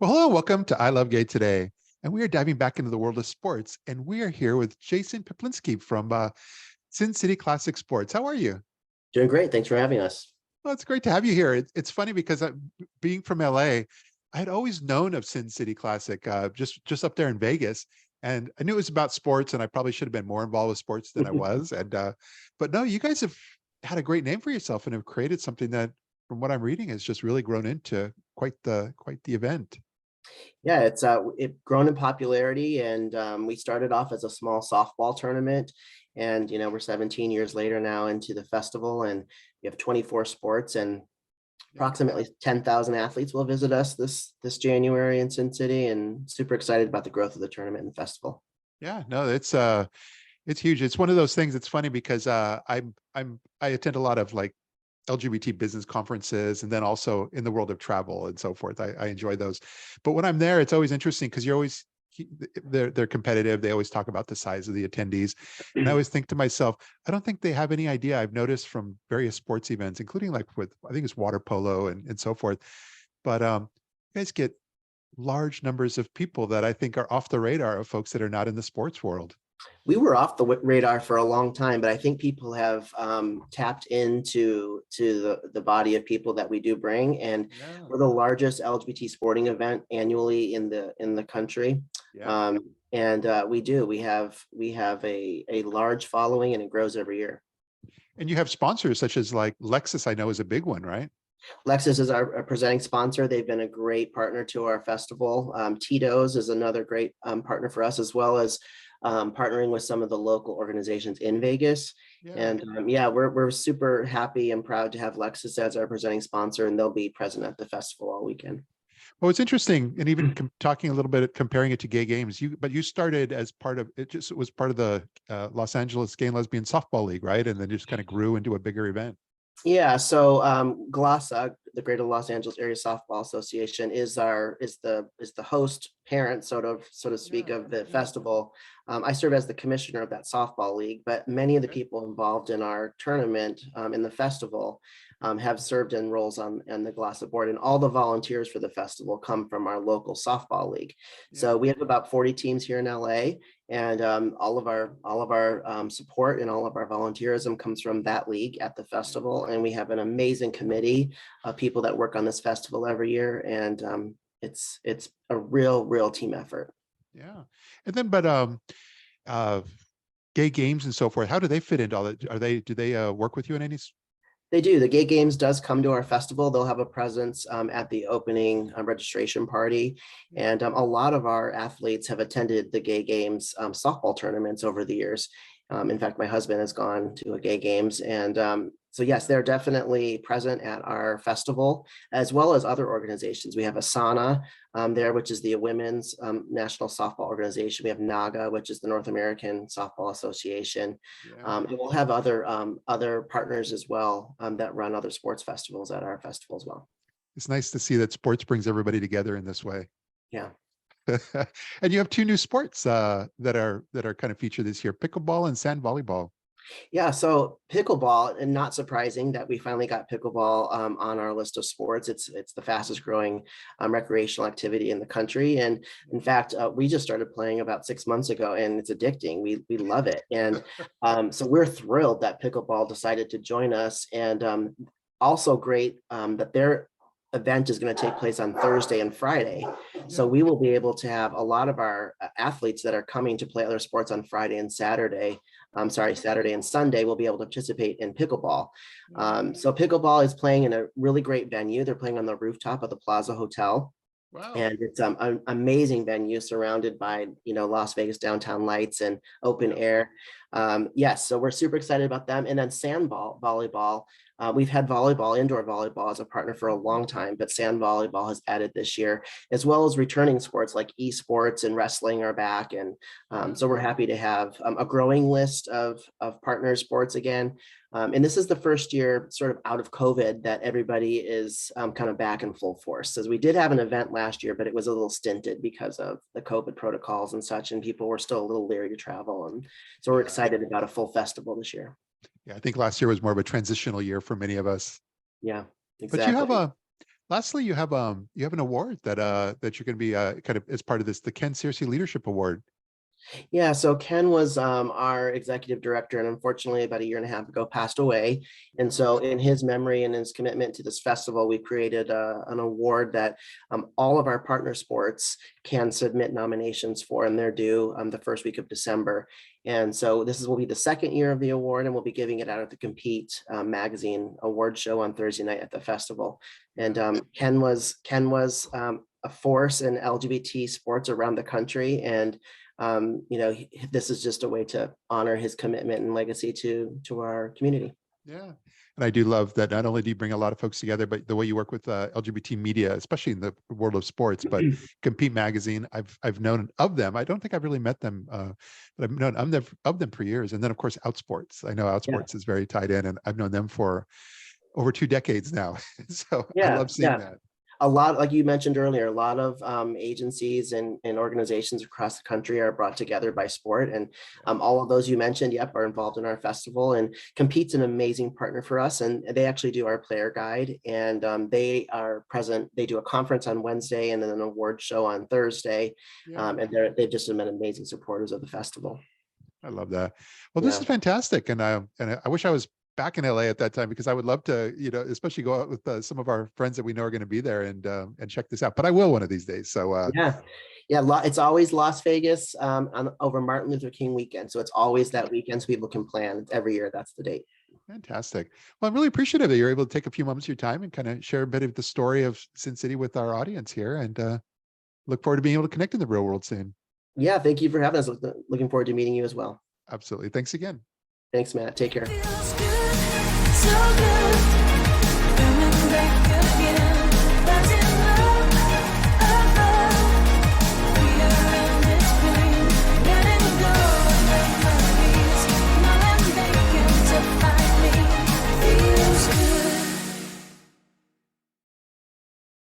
Well, hello, welcome to ILoveGay today. And we are diving back into the world of sports. And we are here with Jason Peplinski from Sin City Classic Sports. How are you? Doing great. Thanks for having us. Well, it's great to have you here. It's funny because being from LA, I had always known of Sin City Classic, just up there in Vegas. And I knew it was about sports, and I probably should have been more involved with sports than I was. But no, you guys have had a great name for yourself and have created something that, from what I'm reading, has just really grown into quite the event. Yeah, it grown in popularity, and we started off as a small softball tournament, and we're 17 years later now into the festival, and we have 24 sports, and Yeah. approximately 10,000 athletes will visit us this January in Sin City, and super excited about the growth of the tournament and festival. Yeah, no, it's huge. It's one of those things. It's funny because I attend a lot of like LGBT business conferences, and then also in the world of travel and so forth. I enjoy those. But when I'm there, it's always interesting because you're always they're competitive. They always talk about the size of the attendees. And I always think to myself, I don't think they have any idea. I've noticed from various sports events, including like with I think it's water polo and so forth. But you guys get large numbers of people that I think are off the radar of folks that are not in the sports world. We were off the radar for a long time, but I think people have tapped into the body of people that we do bring, and Yeah. we're the largest LGBT sporting event annually in the country. Yeah. And we have a large following, and it grows every year. And you have sponsors such as like Lexus, I know is a big one, right? Lexus is our presenting sponsor. They've been a great partner to our festival. Tito's is another great partner for us, as well as partnering with some of the local organizations in Vegas. Yeah. And yeah, we're super happy and proud to have Lexus as our presenting sponsor, and they'll be present at the festival all weekend. Well, it's interesting, and even talking a little bit, comparing it to gay games. But you started as part of it. Just it was part of the Los Angeles Gay and Lesbian Softball League, right? And then just kind of grew into a bigger event. Yeah, so GLASA, the Greater Los Angeles Area Softball Association, is the host parent, so to speak, Yeah. of the festival. I serve as the commissioner of that softball league, but many of the Okay. people involved in our tournament in the festival have served in roles on the GLASA board, and all the volunteers for the festival come from our local softball league. Yeah. So we have about 40 teams here in LA, and all of our support and all of our volunteerism comes from that league at the festival. And we have an amazing committee of people that work on this festival every year, and it's a real team effort. Yeah. And then, but uh, gay games and so forth. How do they fit into all that? Do they work with you in any? They do. The Gay Games does come to our festival. They'll have a presence at the opening registration party. Yeah. And a lot of our athletes have attended the Gay Games softball tournaments over the years. In fact, my husband has gone to a Gay Games. And so, yes, they're definitely present at our festival, as well as other organizations. We have Asana there, which is the Women's National Softball Organization. We have NAGA, which is the North American Softball Association. Yeah. And we'll have other partners as well that run other sports festivals at our festival as well. It's nice to see that sports brings everybody together in this way. Yeah. And you have two new sports that are kind of featured this year: pickleball and sand volleyball. Yeah, so pickleball, and not surprising that we finally got pickleball on our list of sports. It's the fastest growing recreational activity in the country, and in fact, we just started playing about 6 months ago, and it's addicting. We love it, and so we're thrilled that pickleball decided to join us, and also great that their event is going to take place on Thursday and Friday. So Yeah. we will be able to have a lot of our athletes that are coming to play other sports on Friday and Saturday. Saturday and Sunday will be able to participate in pickleball. So pickleball is playing in a really great venue. They're playing on the rooftop of the Plaza Hotel. Wow. And it's an amazing venue surrounded by Las Vegas downtown lights and open air. Yes, so we're super excited about them. And then volleyball. We've had indoor volleyball as a partner for a long time, but sand volleyball has added this year, as well as returning sports like esports and wrestling are back. And so we're happy to have a growing list of partner sports again. And this is the first year sort of out of COVID that everybody is kind of back in full force. As we did have an event last year, but it was a little stinted because of the COVID protocols and such, and people were still a little leery to travel. And so we're excited about a full festival this year. Yeah, I think last year was more of a transitional year for many of us. Yeah, But you have exactly. Lastly, you have an award that you're going to be kind of as part of this, the Ken Scearce Leadership Award. Yeah, so Ken was our executive director, and unfortunately, about a year and a half ago, passed away. And so, in his memory and his commitment to this festival, we created an award that all of our partner sports can submit nominations for, and they're due the first week of December. And so, this will be the second year of the award, and we'll be giving it out at the Compete magazine award show on Thursday night at the festival. And Ken was a force in LGBT sports around the country, and this is just a way to honor his commitment and legacy to our community. Yeah. And I do love that not only do you bring a lot of folks together, but the way you work with LGBT media, especially in the world of sports. But Compete Magazine, I've known of them. I don't think I've really met them, but I've known of them for years. And then, of course, Outsports. I know Outsports is very tied in, and I've known them for over 2 decades now. So I love seeing that. A lot, like you mentioned earlier, a lot of agencies and organizations across the country are brought together by sport. And all of those you mentioned, are involved in our festival. And Compete's an amazing partner for us. And they actually do our player guide. And they are present. They do a conference on Wednesday and then an award show on Thursday. And they've just been amazing supporters of the festival. I love that. Well, this is fantastic. And I wish I was back in LA at that time, because I would love to, especially go out with some of our friends that we know are going to be there and check this out. But I will one of these days. So it's always Las Vegas over Martin Luther King weekend. So it's always that weekend, so people can plan every year. That's the date. Fantastic. Well, I'm really appreciative that you're able to take a few moments of your time and kind of share a bit of the story of Sin City with our audience here, and look forward to being able to connect in the real world soon. Yeah, thank you for having us. Looking forward to meeting you as well. Absolutely. Thanks again. Thanks, Matt. Take care. So good.